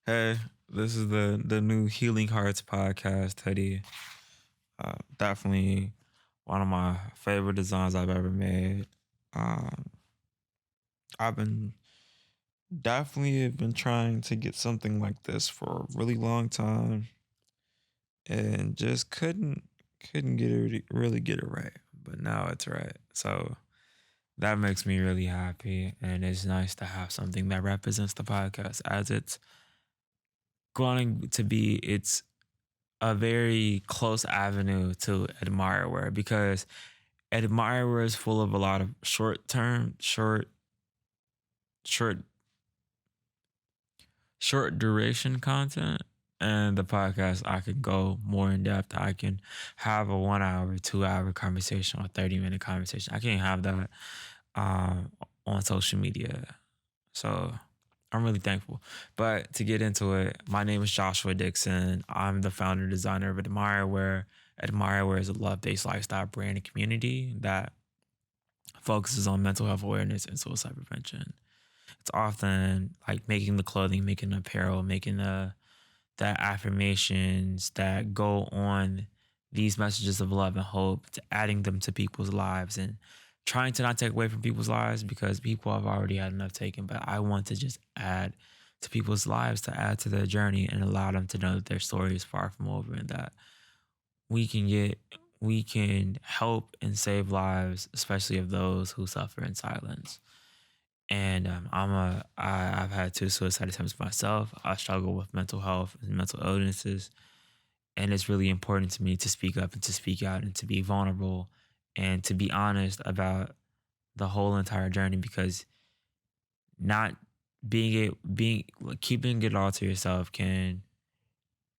Hey, this is the new Healing Hearts podcast, Teddy. Definitely one of my favorite designs I've ever made. Um, I've been definitely been trying to get something like this for a really long time, and just couldn't get it really get it right. But now it's right, so that makes me really happy, and it's nice to have something that represents the podcast as it's going to be. It's a very close avenue to admireware because admireware is full of a lot of short short duration content. And the podcast, I can go more in depth. I can have a 1 hour, 2 hour conversation or 30-minute conversation. I can't have that on social media. So I'm really thankful. But to get into it, my name is Joshua Dixon. I'm the founder and designer of Admireware. Admireware is a love-based lifestyle brand and community that focuses on mental health awareness and suicide prevention. It's often like making the clothing, making the apparel, making the affirmations that go on these messages of love and hope, to adding them to people's lives and trying to not take away from people's lives because people have already had enough taken. But I want to just add to people's lives, to add to their journey and allow them to know that their story is far from over and that we can get we can help and save lives, especially of those who suffer in silence. And I've had two suicide attempts myself. I struggle with mental health and mental illnesses, and it's really important to me to speak up and to speak out and to be vulnerable and to be honest about the whole entire journey, because not being keeping it all to yourself can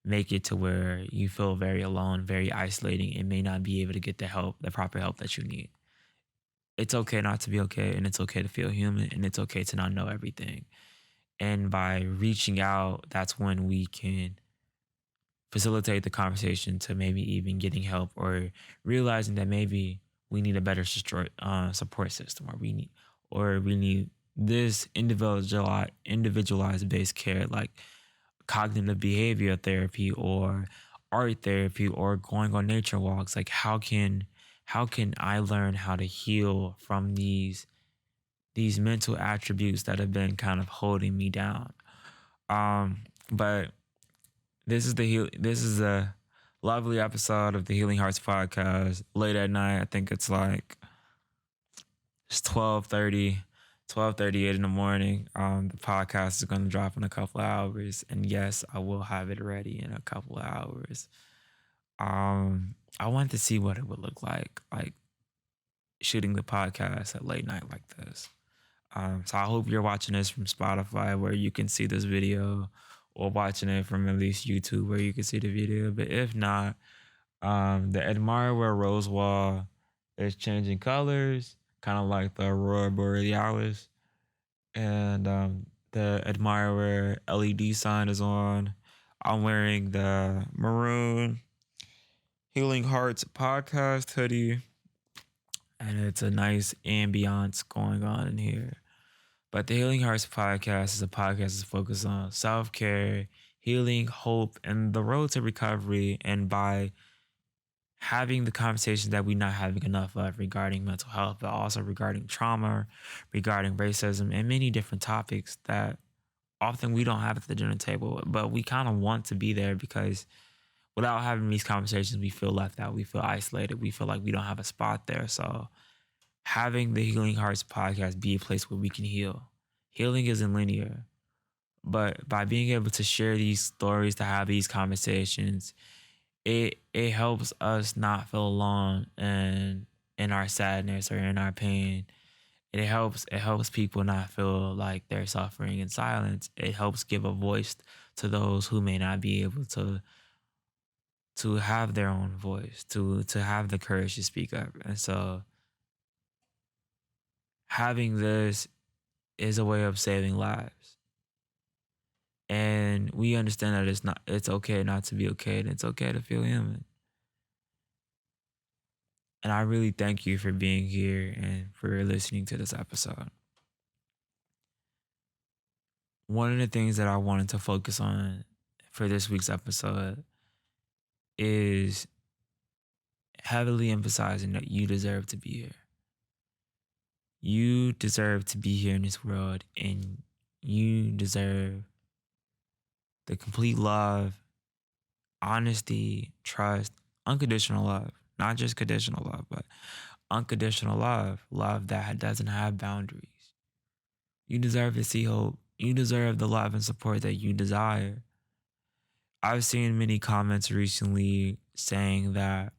make it to where you feel very alone, very isolating, and may not be able to get the proper help that you need. It's okay not to be okay, and it's okay to feel human, and it's okay to not know everything. And by reaching out, that's when we can facilitate the conversation to maybe even getting help or realizing that maybe we need a better support system, or we need this individualized based care, like cognitive behavior therapy or art therapy or going on nature walks. Like how can I learn how to heal from these mental attributes that have been kind of holding me down? But this is a lovely episode of the Healing Hearts podcast. Late at night, I think it's 12:38 in the morning. The podcast is going to drop in a couple of hours, and yes, I will have it ready in a couple of hours. I wanted to see what it would look like shooting the podcast at late night like this. So I hope you're watching this from Spotify where you can see this video, or watching it from at least YouTube where you can see the video. But if not, the Admireware Rose Wall is changing colors, kind of like the Aurora Borealis. And the Admireware LED sign is on. I'm wearing the maroon Healing Hearts podcast hoodie, and it's a nice ambiance going on in here. But the Healing Hearts podcast is a podcast that's focused on self care, healing, hope, and the road to recovery. And by having the conversations that we're not having enough of regarding mental health, but also regarding trauma, regarding racism, and many different topics that often we don't have at the dinner table, but we kind of want to be there because without having these conversations, we feel left out, we feel isolated, we feel like we don't have a spot there. So having the Healing Hearts podcast be a place where we can heal. Healing isn't linear, but by being able to share these stories, to have these conversations, it helps us not feel alone and in our sadness or in our pain. It helps people not feel like they're suffering in silence. It helps give a voice to those who may not be able to have their own voice, to have the courage to speak up. And so having this is a way of saving lives. And we understand that it's okay not to be okay, and it's okay to feel human. And I really thank you for being here and for listening to this episode. one of the things that I wanted to focus on for this week's episode is heavily emphasizing that you deserve to be here. You deserve to be here in this world, and you deserve the complete love, honesty, trust, unconditional love. Not just conditional love, but unconditional love. Love that doesn't have boundaries. You deserve to see hope. You deserve the love and support that you desire. I've seen many comments recently saying that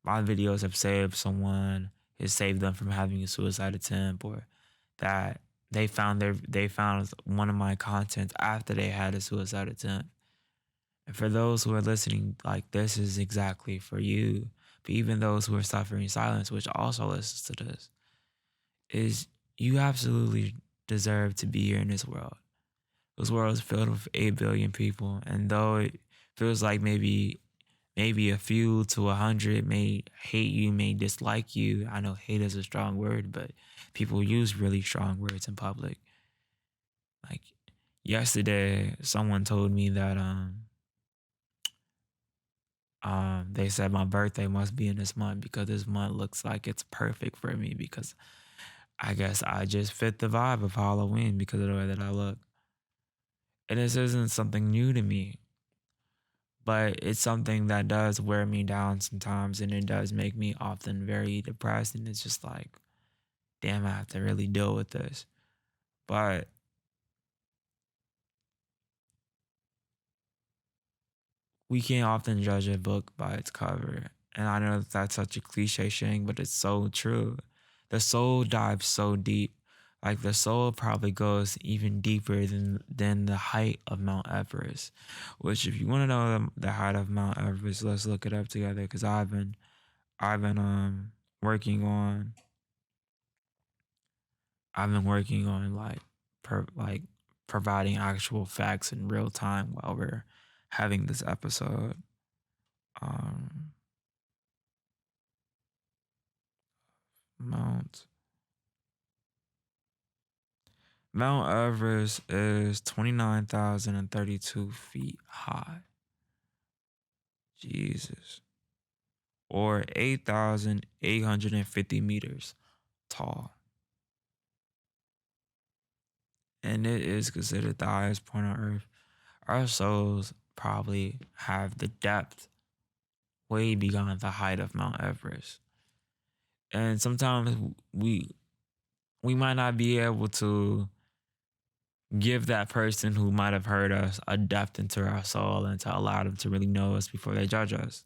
my videos have saved someone, has saved them from having a suicide attempt, or that they found one of my contents after they had a suicide attempt. And for those who are listening, like, this is exactly for you. But even those who are suffering silence, which also listens to this, is you absolutely deserve to be here in this world. This world is filled with 8 billion people. And though it feels like maybe a few to 100 may hate you, may dislike you. I know hate is a strong word, but people use really strong words in public. Like yesterday, someone told me that they said my birthday must be in this month because this month looks like it's perfect for me because I guess I just fit the vibe of Halloween because of the way that I look. And this isn't something new to me, but it's something that does wear me down sometimes, and it does make me often very depressed. And it's just like, damn, I have to really deal with this. But we can't often judge a book by its cover. And I know that that's such a cliche saying, but it's so true. The soul dives so deep. Like the soul probably goes even deeper than the height of Mount Everest. Which, if you want to know the height of Mount Everest, let's look it up together. Because I've been working on like like providing actual facts in real time while we're having this episode. Um, Mount Mount Everest is 29,032 feet high. Jesus. Or 8,850 meters tall. And it is considered the highest point on Earth. Our souls probably have the depth way beyond the height of Mount Everest. And sometimes we might not be able to give that person who might have hurt us a depth into our soul and to allow them to really know us before they judge us.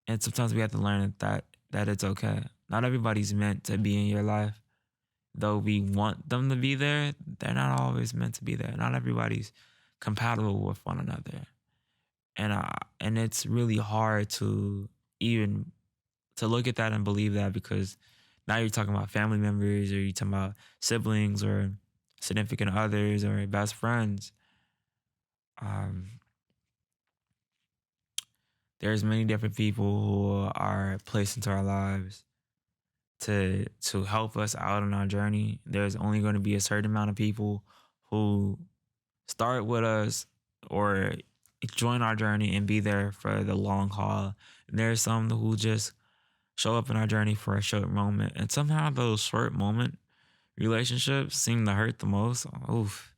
And sometimes we have to learn that it's okay. Not everybody's meant to be in your life. Though we want them to be there, they're not always meant to be there. Not everybody's compatible with one another. And it's really hard to even to look at that and believe that, because now you're talking about family members, or you're talking about siblings or significant others or best friends. Um, there's many different people who are placed into our lives to help us out on our journey. There's only going to be a certain amount of people who start with us or join our journey and be there for the long haul. And there's some who just show up in our journey for a short moment. And somehow those short moment relationships seem to hurt the most. Oof.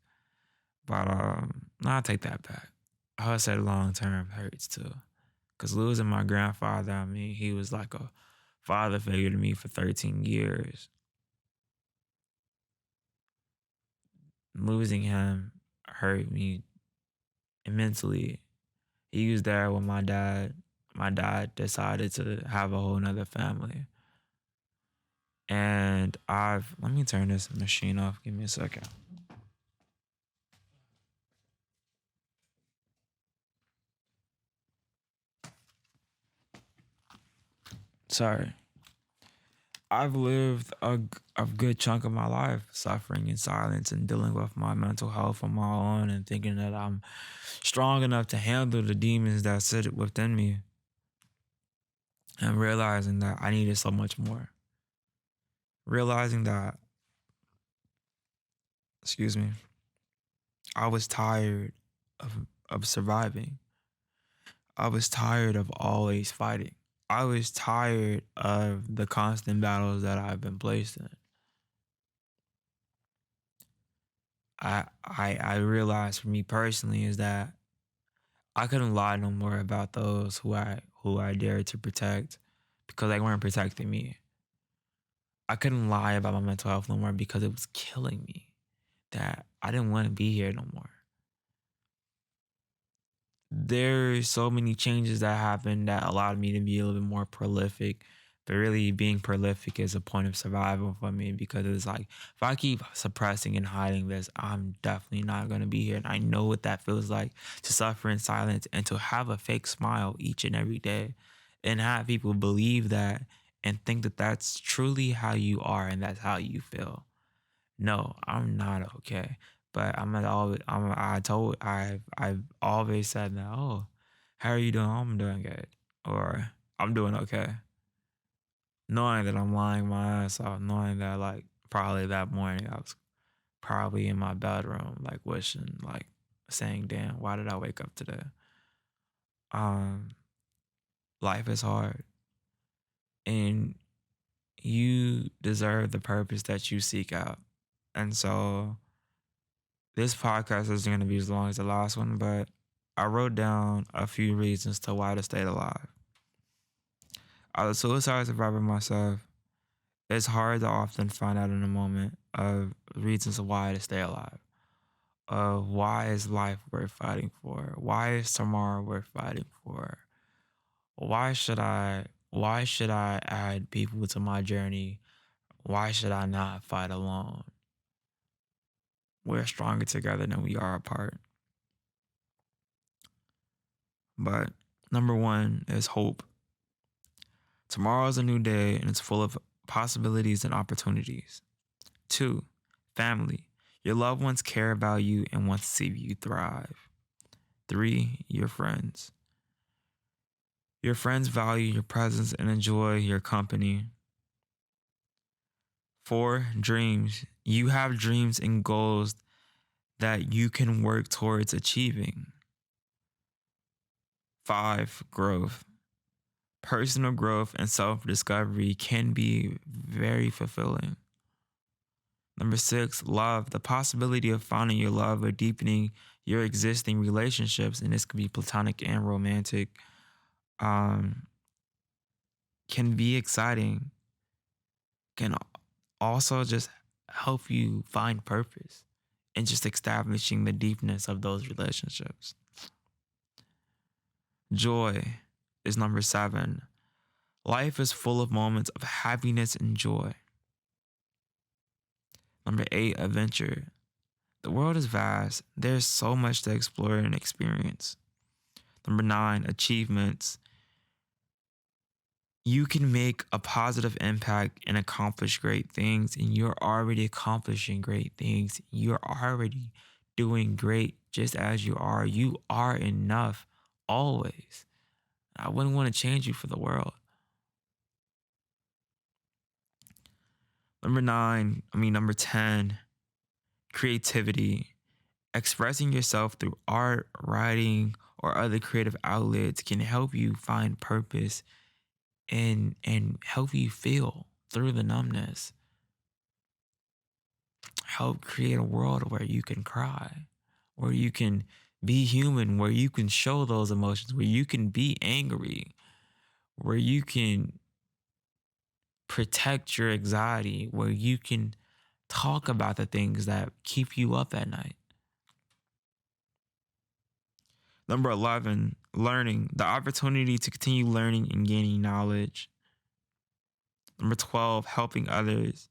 But I'll take that back. I said long term hurts too. Cause losing my grandfather, I mean, he was like a father figure to me for 13 years. Losing him hurt me immensely. He was there when my dad decided to have a whole nother family. And let me turn this machine off. Give me a second. Sorry. I've lived a good chunk of my life suffering in silence and dealing with my mental health on my own, and thinking that I'm strong enough to handle the demons that sit within me, and realizing that I needed so much more. Realizing that, excuse me, I was tired of surviving. I was tired of always fighting. I was tired of the constant battles that I've been placed in. I realized for me personally is that I couldn't lie no more about those who I dared to protect because they weren't protecting me. I couldn't lie about my mental health no more because it was killing me. That I didn't want to be here no more. There's so many changes that happened that allowed me to be a little bit more prolific. But really, being prolific is a point of survival for me because it's like if I keep suppressing and hiding this, I'm definitely not going to be here. And I know what that feels like to suffer in silence and to have a fake smile each and every day and have people believe that and think that that's truly how you are and that's how you feel. No, I'm not okay. But I'm at always I've always said that, oh, how are you doing? "Oh, I'm doing good. Or I'm doing okay. Knowing that I'm lying my ass off, knowing that like probably that morning I was probably in my bedroom, like wishing, like saying, damn, why did I wake up today? Um, life is hard and you deserve the purpose that you seek out. And so this podcast isn't going to be as long as the last one, but I wrote down a few reasons to why to stay alive. As a suicide survivor myself, it's hard to often find out in a moment of reasons why to stay alive. Of why is life worth fighting for? Why is tomorrow worth fighting for? Why should I add people to my journey? Why should I not fight alone? We're stronger together than we are apart. But number one is hope. Tomorrow is a new day and it's full of possibilities and opportunities. Two, family. Your loved ones care about you and want to see you thrive. Three, your friends. Your friends value your presence and enjoy your company. Four, dreams. You have dreams and goals that you can work towards achieving. Five, growth. Personal growth and self discovery can be very fulfilling. Number six, love. The possibility of finding your love or deepening your existing relationships, and this could be platonic and romantic, um, can be exciting, can also just help you find purpose and just establishing the deepness of those relationships. Joy is number seven. Life is full of moments of happiness and joy. Number eight, adventure. The world is vast. There's so much to explore and experience. Number nine, achievements. You can make a positive impact and accomplish great things, and you're already accomplishing great things. You're already doing great just as you are. You are enough always. I wouldn't want to change you for the world. Number 10, creativity. Expressing yourself through art, writing, or other creative outlets can help you find purpose and help you feel through the numbness. Help create a world where you can cry, where you can be human, where you can show those emotions, where you can be angry, where you can protect your anxiety, where you can talk about the things that keep you up at night. Number 11, learning, the opportunity to continue learning and gaining knowledge. Number 12, helping others.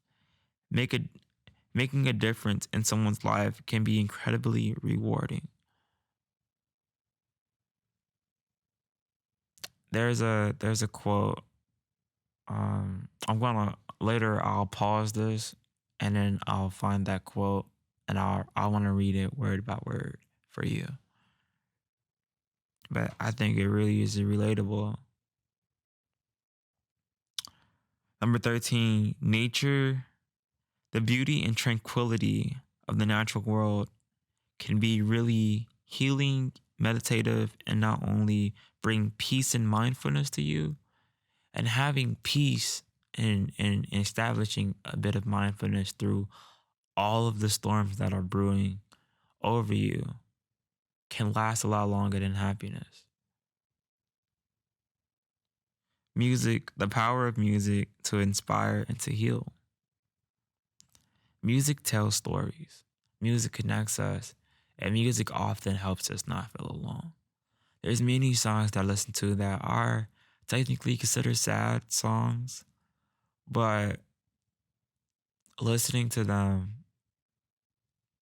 Making a difference in someone's life can be incredibly rewarding. There's a quote. I'm gonna later I'll pause this and then I'll find that quote and I want to read it word by word for you. But I think it really is relatable. Number 13, nature, the beauty and tranquility of the natural world can be really healing, meditative, and not only bring peace and mindfulness to you, and having peace and establishing a bit of mindfulness through all of the storms that are brewing over you can last a lot longer than happiness. Music, the power of music to inspire and to heal. Music tells stories. Music connects us, and music often helps us not feel alone. There's many songs that I listen to that are technically considered sad songs, but listening to them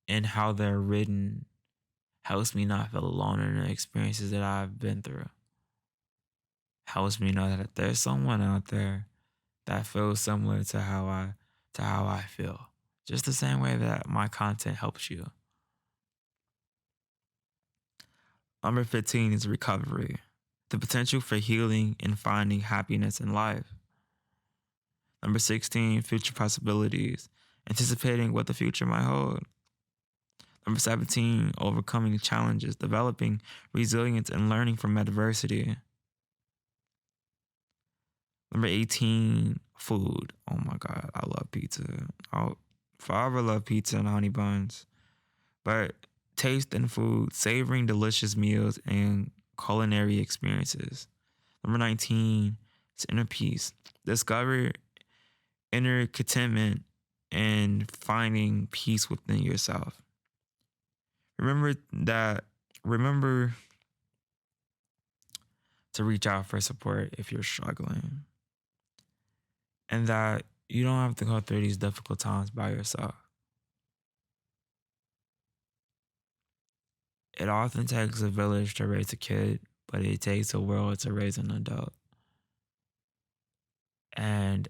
and how they're written helps me not feel alone in the experiences that I've been through. Helps me know that there's someone out there that feels similar to how I feel. Just the same way that my content helps you. Number 15 is recovery. The potential for healing and finding happiness in life. Number 16, future possibilities. Anticipating what the future might hold. Number 17, overcoming challenges, developing resilience and learning from adversity. Number 18, food. Oh my God, I love pizza. I'll forever love pizza and honey buns. But taste and food, savoring delicious meals and culinary experiences. Number 19 is inner peace. Discover inner contentment and finding peace within yourself. Remember to reach out for support if you're struggling. And that you don't have to go through these difficult times by yourself. It often takes a village to raise a kid, but it takes a world to raise an adult. And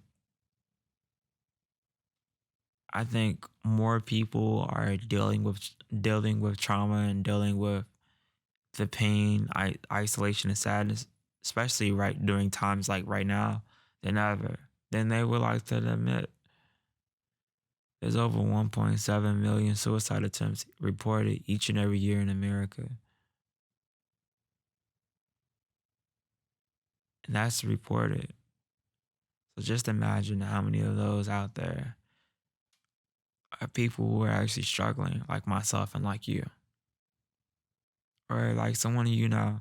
I think more people are dealing with trauma and dealing with the pain, isolation, and sadness, especially right during times like right now, than ever. Than they would like to admit. There's over 1.7 million suicide attempts reported each and every year in America. And that's reported. So just imagine how many of those out there are people who are actually struggling, like myself and like you, or like someone you know.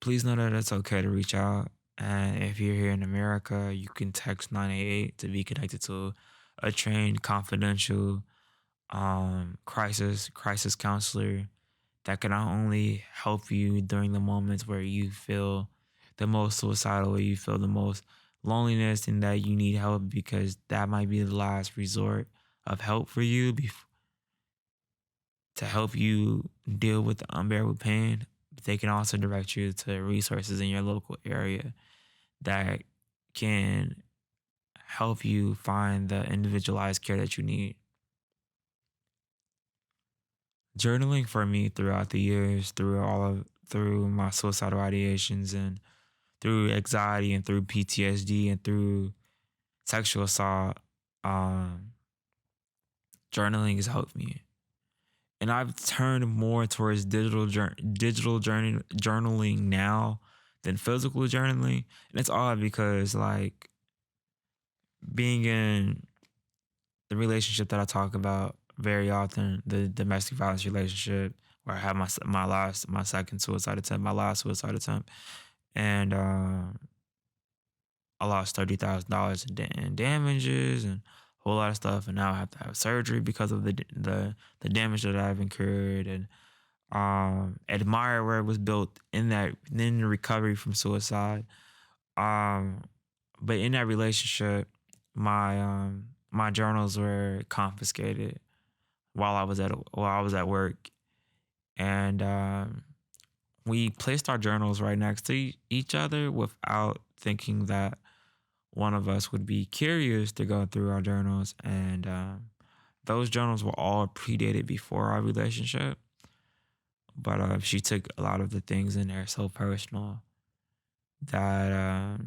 Please know that it's okay to reach out. And if you're here in America, you can text 988 to be connected to a trained, confidential crisis counselor that can not only help you during the moments where you feel the most suicidal, where you feel the most loneliness and that you need help, because that might be the last resort of help for you to help you deal with the unbearable pain. But they can also direct you to resources in your local area that can help you find the individualized care that you need. Journaling for me throughout the years, through my suicidal ideations and through anxiety and through PTSD and through sexual assault, um, journaling has helped me. And I've turned more towards digital journaling now than physical journaling. And it's odd because like being in the relationship that I talk about very often, the domestic violence relationship where I had my second suicide attempt, my last suicide attempt, and I lost $30,000 in damages and a whole lot of stuff, and now I have to have surgery because of the damage that I've incurred, and admire where it was built in the recovery from suicide. Um, but in that relationship, my journals were confiscated while I was at work, and we placed our journals right next to each other without thinking that one of us would be curious to go through our journals. And those journals were all predated before our relationship, but she took a lot of the things in there so personal that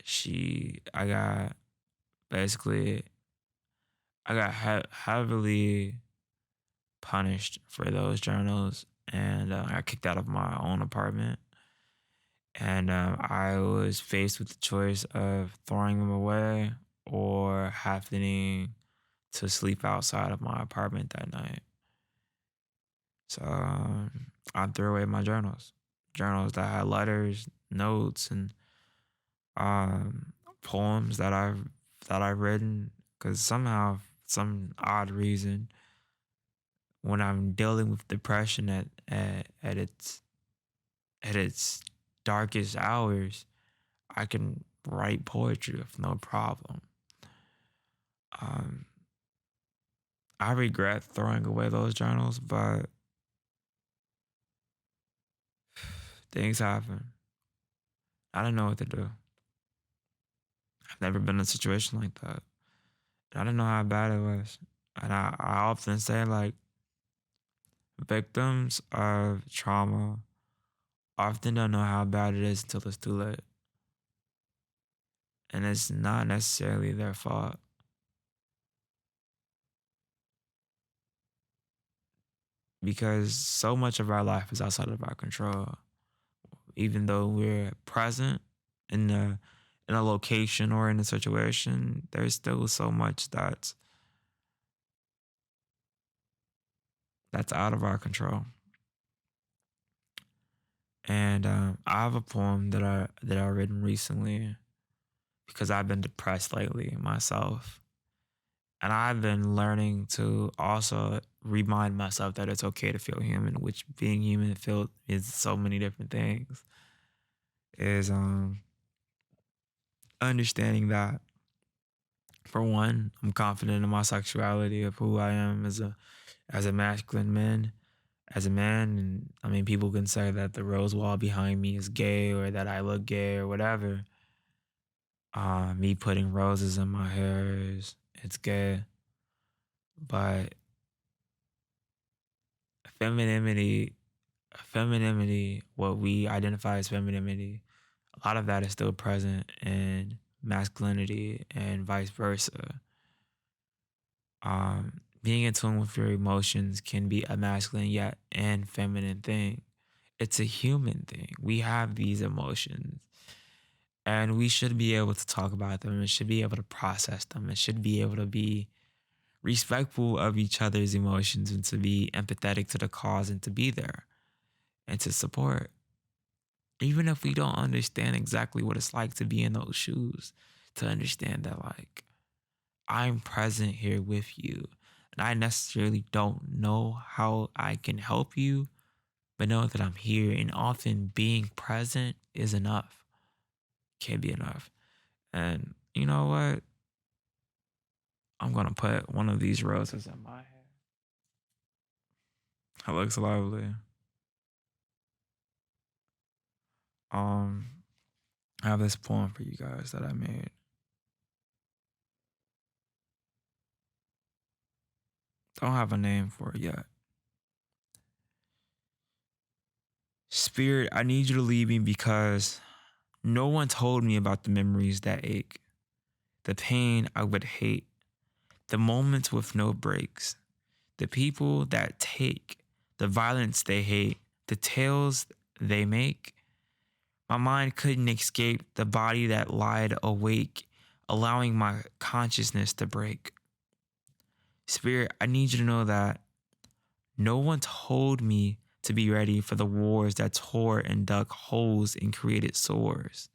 she I got basically I got heavily punished for those journals, and I got kicked out of my own apartment. And I was faced with the choice of throwing them away or having to sleep outside of my apartment that night. So I threw away my journals that had letters, notes, and um, poems that I've written. Because somehow, some odd reason, when I'm dealing with depression at its darkest hours, I can write poetry with no problem. Um, I regret throwing away those journals, but things happen. I didn't know what to do. I've never been in a situation like that. I didn't know how bad it was. And I often say, like, victims of trauma often don't know how bad it is until it's too late. And it's not necessarily their fault, because so much of our life is outside of our control. Even though we're present in a location or in a situation, there's still so much that's out of our control. And I have a poem that I've written recently because I've been depressed lately myself, and I've been learning to also remind myself that it's okay to feel human, which being human feel is so many different things. Is understanding that, for one, I'm confident in my sexuality of who I am as a masculine man, as a man. And I mean, people can say that the rose wall behind me is gay or that I look gay or whatever. Me putting roses in my hair it's gay, but femininity, what we identify as femininity, a lot of that is still present in masculinity and vice versa. Being in tune with your emotions can be a masculine yet and feminine thing. It's a human thing. We have these emotions, and we should be able to talk about them and should be able to process them and should be able to be respectful of each other's emotions and to be empathetic to the cause and to be there and to support. Even if we don't understand exactly what it's like to be in those shoes, to understand that, like, I'm present here with you. And I necessarily don't know how I can help you, but know that I'm here. And often being present is enough, can be enough. And you know what? I'm going to put one of these roses in my hair. It looks lovely. Um, I have this poem for you guys that I made. Don't have a name for it yet. Spirit, I need you to leave me because no one told me about the memories that ache, the pain I would hate, the moments with no breaks, the people that take, the violence they hate, the tales they make. My mind couldn't escape the body that lied awake, allowing my consciousness to break. Spirit, I need you to know that no one told me to be ready for the wars that tore and dug holes and created sores,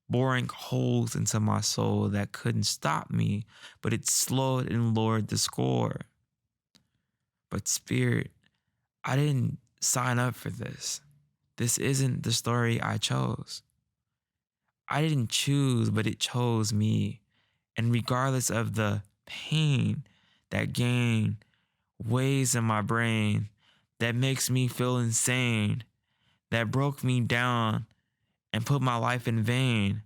boring holes into my soul that couldn't stop me, but it slowed and lowered the score. But Spirit, I didn't sign up for this. This isn't the story I chose. I didn't choose, but it chose me. And regardless of the pain that gain weighs in my brain, that makes me feel insane, that broke me down and put my life in vain,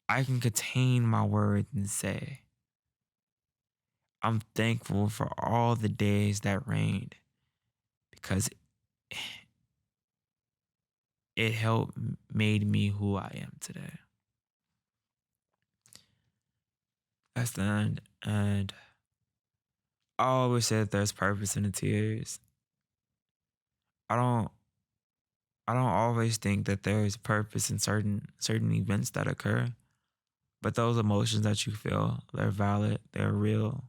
I can contain my words and say, I'm thankful for all the days that rained because it helped made me who I am today. That's the end. And I always said there's purpose in the tears. I don't I don't always think that there is purpose in certain events that occur, but those emotions that you feel, they're valid, they're real.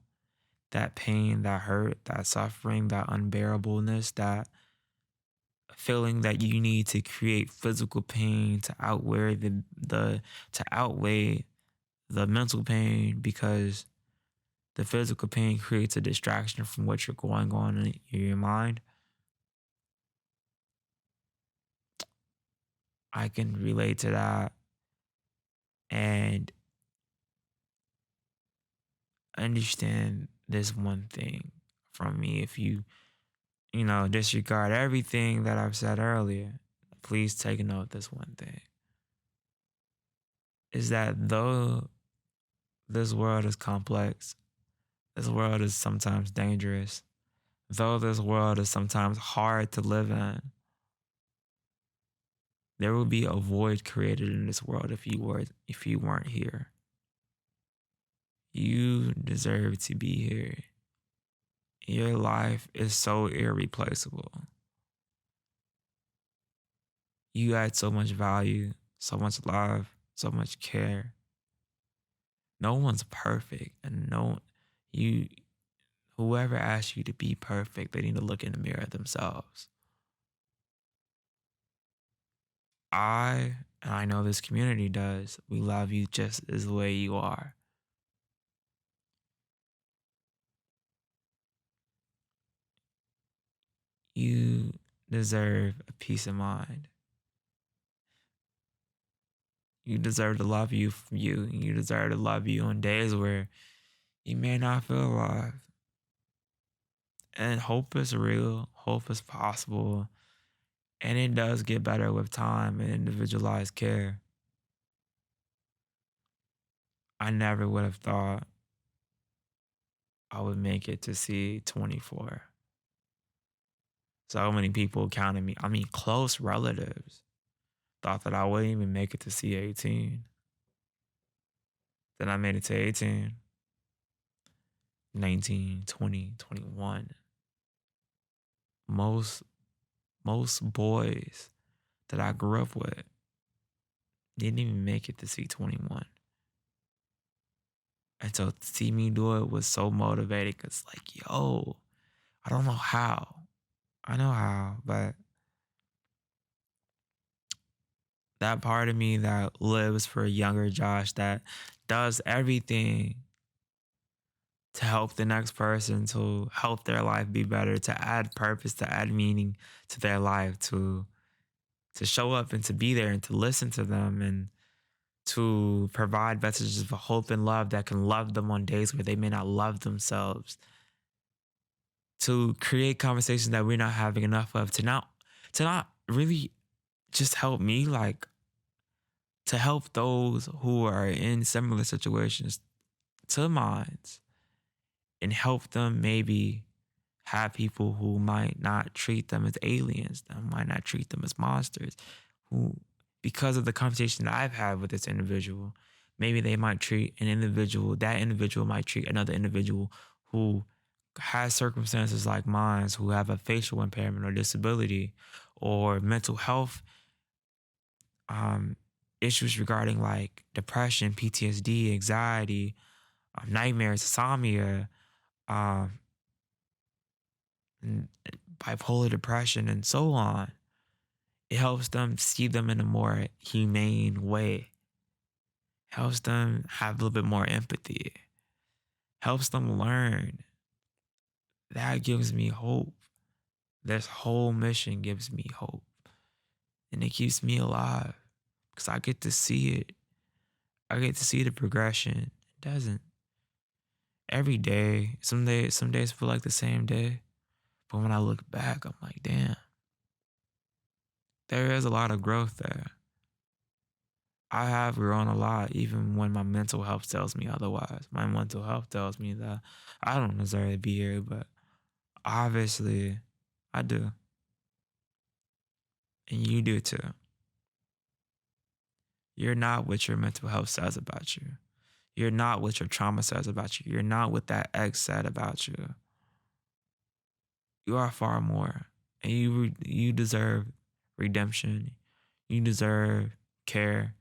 That pain, that hurt, that suffering, that unbearableness, that feeling that you need to create physical pain to outweigh the to outweigh the mental pain, because the physical pain creates a distraction from what you're going on in your mind. I can relate to that and understand this one thing from me. If you disregard everything that I've said earlier, please take note this one thing is that though this world is complex, this world is sometimes dangerous, though this world is sometimes hard to live in, there will be a void created in this world if you weren't here. You deserve to be here. Your life is so irreplaceable. You add so much value, so much love, so much care. No one's perfect, and no you whoever asks you to be perfect, they need to look in the mirror themselves. And I know this community does, we love you just as the way you are. You deserve a peace of mind. You deserve to love you from you. You deserve to love you on days where you may not feel alive. And hope is real, hope is possible, and it does get better with time and individualized care. I never would have thought I would make it to see 24. So many people counted me. I mean, close relatives thought that I wouldn't even make it to see 18. Then I made it to 18, 19, 20, 21. Most most boys that I grew up with didn't even make it to see 21. And so to see me do it was so motivating. Cause like, yo, I don't know how. I know how, but that part of me that lives for a younger Josh that does everything to help the next person, to help their life be better, to add purpose, to add meaning to their life, to show up and to be there and to listen to them and to provide messages of hope and love that can love them on days where they may not love themselves, to create conversations that we're not having enough of, to not really just help me, like to help those who are in similar situations to mine and help them maybe have people who might not treat them as aliens, that might not treat them as monsters, who, because of the conversation that I've had with this individual, maybe they might treat that individual might treat another individual who has circumstances like mine, who have a facial impairment or disability or mental health um, issues regarding like depression, PTSD, anxiety, nightmares, insomnia, um, and bipolar depression, and so on. It helps them see them in a more humane way, helps them have a little bit more empathy, helps them learn. That gives me hope. This whole mission gives me hope. And it keeps me alive because I get to see it. I get to see the progression. It doesn't. Every day, some days feel like the same day. But when I look back, I'm like, damn, there is a lot of growth there. I have grown a lot, even when my mental health tells me otherwise. My mental health tells me that I don't deserve to be here, but obviously I do. And you do too. You're not what your mental health says about you. You're not what your trauma says about you. You're not what that ex said about you. You are far more. And you deserve redemption. You deserve care.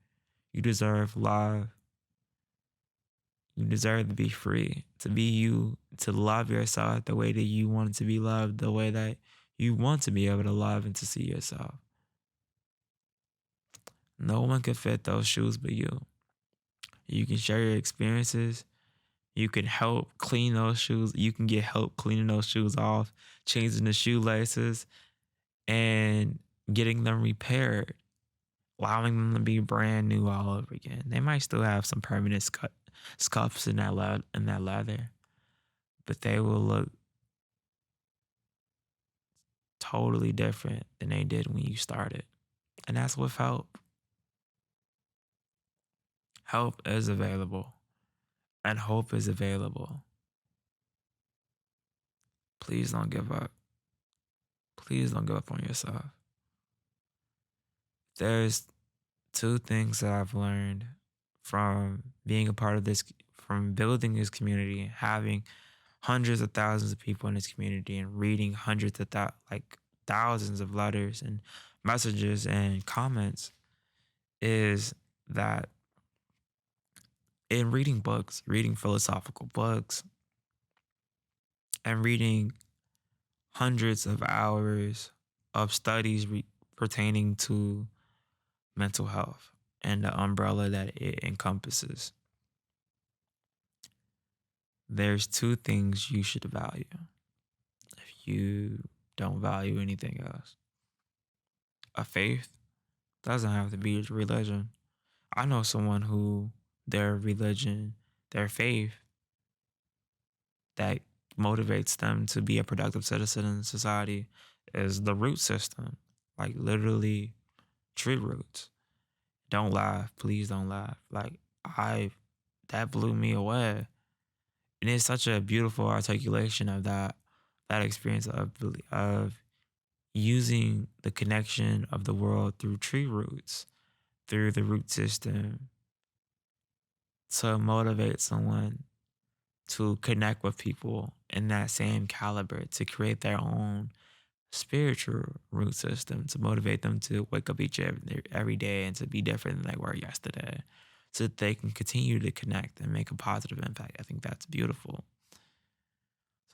You deserve love. You deserve to be free, to be you, to love yourself the way that you want to be loved, the way that you want to be able to love and to see yourself. No one can fit those shoes but you. You can share your experiences. You can help clean those shoes. You can get help cleaning those shoes off, changing the shoelaces, and getting them repaired, allowing them to be brand new all over again. They might still have some permanent scuffs in that leather, but they will look totally different than they did when you started. And that's with help. Help is available, and hope is available. Please don't give up. Please don't give up on yourself. There's two things that I've learned from being a part of this, from building this community, having hundreds of thousands of people in this community, and reading hundreds of thousands of letters and messages and comments, is that in reading books, reading philosophical books, and reading hundreds of hours of studies pertaining to mental health and the umbrella that it encompasses, there's two things you should value if you don't value anything else. A faith doesn't have to be a religion. I know someone who their religion, their faith, that motivates them to be a productive citizen in society is the root system. Like literally tree roots. Don't laugh. Please don't laugh. Like I that blew me away. And it's such a beautiful articulation of that experience of using the connection of the world through tree roots, through the root system, to motivate someone to connect with people in that same caliber, to create their own spiritual root system, to motivate them to wake up every day and to be different than they were yesterday, so that they can continue to connect and make a positive impact. I think that's beautiful.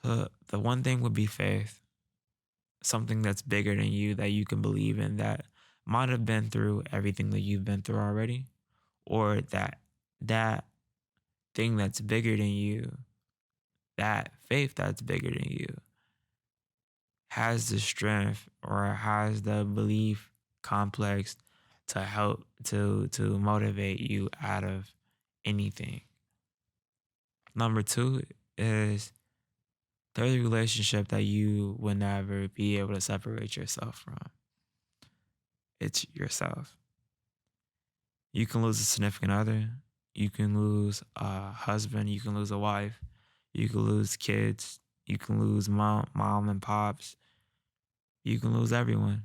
So the one thing would be faith, something that's bigger than you that you can believe in, that might have been through everything that you've been through already, or that thing that's bigger than you, that faith that's bigger than you, has the strength or has the belief complex to help to motivate you out of anything. Number two is there's a relationship that you will never be able to separate yourself from. It's yourself. You can lose a significant other. You can lose a husband. You can lose a wife. You can lose kids. You can lose mom and pops. You can lose everyone.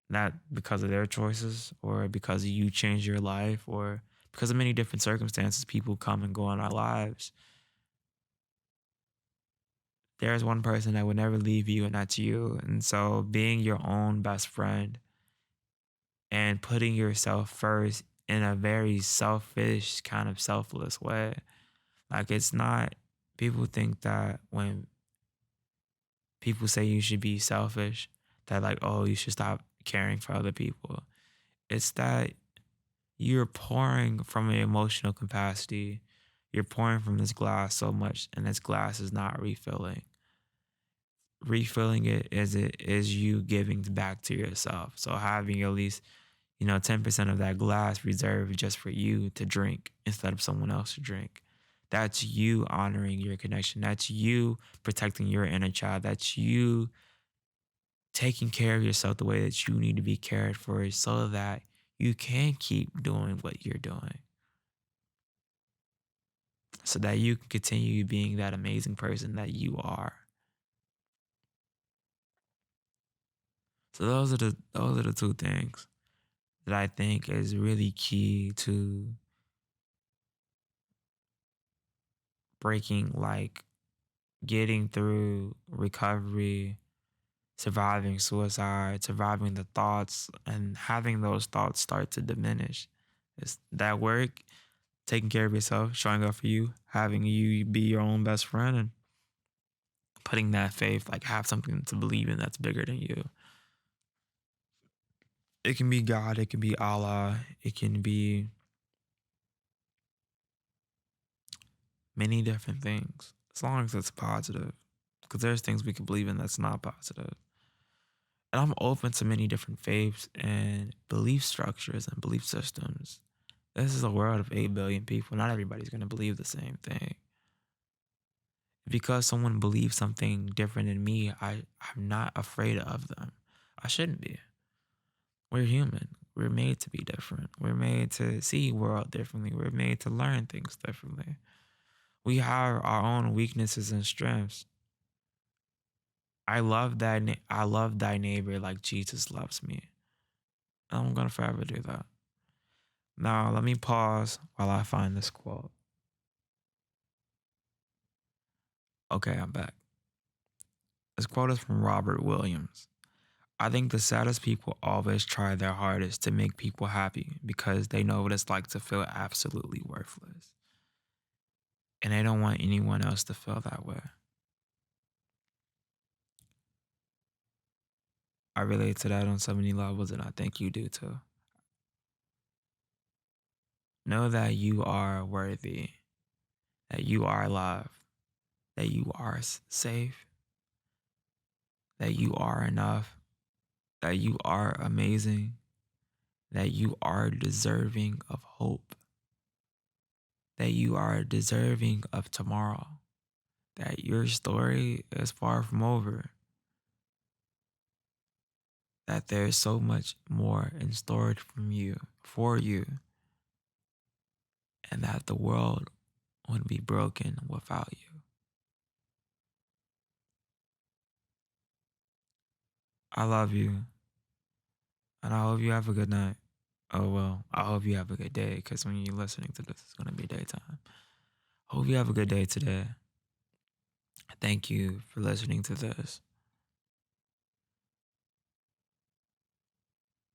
Not because of their choices or because you change your life or because of many different circumstances. People come and go in our lives. There's one person that would never leave you, and that's you. And so being your own best friend and putting yourself first in a very selfish, kind of selfless way. Like it's not, people think that when people say you should be selfish, that like, oh, you should stop caring for other people. It's that you're pouring from an emotional capacity. You're pouring from this glass so much, and this glass is not refilling. Refilling it is you giving back to yourself. So having at least 10% of that glass reserved just for you to drink instead of someone else to drink. That's you honoring your connection. That's you protecting your inner child. That's you taking care of yourself the way that you need to be cared for so that you can keep doing what you're doing. So that you can continue being that amazing person that you are. So those are the two things that I think is really key to breaking, like getting through recovery surviving suicide, surviving the thoughts, and having those thoughts start to diminish. It's that work, taking care of yourself, showing up for you, having you be your own best friend, and putting that faith, like have something to believe in that's bigger than you. It can be God, it can be Allah, it can be many different things, as long as it's positive. Because there's things we can believe in that's not positive. And I'm open to many different faiths and belief structures and belief systems. This is a world of 8 billion people. Not everybody's going to believe the same thing. Because someone believes something different than me, I'm not afraid of them. I shouldn't be. We're human. We're made to be different. We're made to see the world differently. We're made to learn things differently. We have our own weaknesses and strengths. I love that. I love thy neighbor like Jesus loves me. And I'm gonna forever do that. Now let me pause while I find this quote. Okay, I'm back. This quote is from Robert Williams. I think the saddest people always try their hardest to make people happy because they know what it's like to feel absolutely worthless. And they don't want anyone else to feel that way. I relate to that on so many levels, and I think you do too. Know that you are worthy, that you are loved, that you are safe, that you are enough, that you are amazing, that you are deserving of hope, that you are deserving of tomorrow, that your story is far from over, that there's so much more in store from you, for you, and that the world would be broken without you. I love you, and I hope you have a good night. Oh, well, I hope you have a good day, because when you're listening to this, it's going to be daytime. Hope you have a good day today. Thank you for listening to this.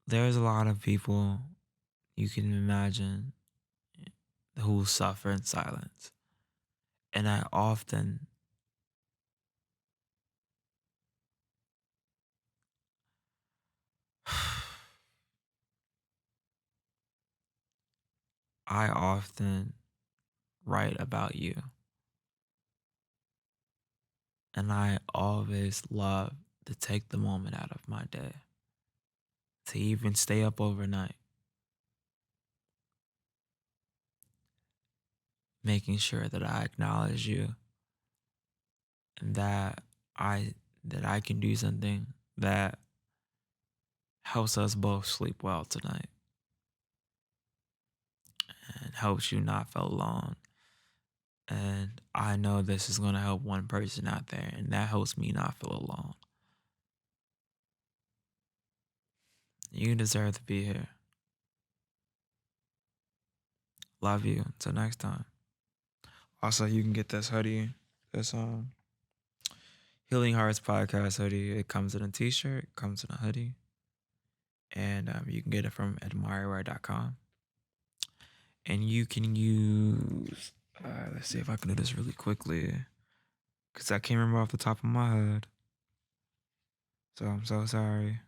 There's a lot of people you can imagine who suffer in silence. And I often write about you. And I always love to take the moment out of my day to even stay up overnight, making sure that I acknowledge you and I that I can do something that helps us both sleep well tonight and helps you not feel alone. And I know this is going to help one person out there, and that helps me not feel alone. You deserve to be here. Love you. Until next time. Also, you can get this hoodie, this Healing Hearts podcast hoodie. It comes in a t-shirt, it comes in a hoodie, and you can get it from admireware.com. And you can use, let's see if I can do this really quickly, because I can't remember off the top of my head. So I'm so sorry.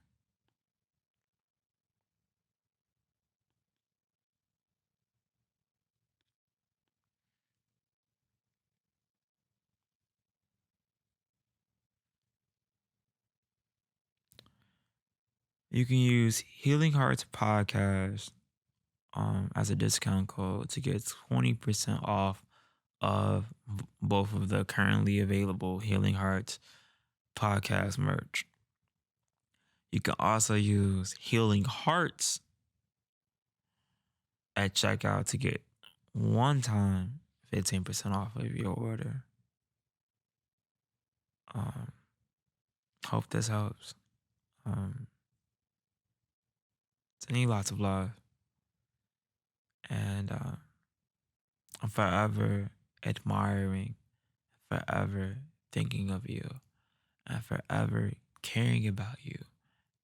You can use Healing Hearts podcast as a discount code to get 20% off of both of the currently available Healing Hearts podcast merch. You can also use Healing Hearts at checkout to get one time 15% off of your order. Um, Hope this helps. Sending you lots of love. And I'm forever admiring, forever thinking of you, and forever caring about you,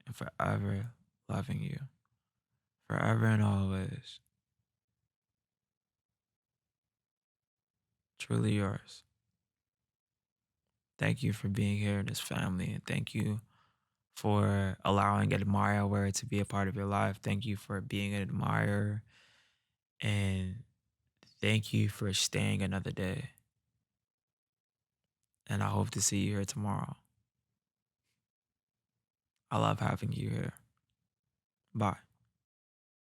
and forever loving you. Forever and always. Truly yours. Thank you for being here in this family, and thank you for allowing Admire to be a part of your life. Thank you for being an admirer, and thank you for staying another day. And I hope to see you here tomorrow. I love having you here. Bye.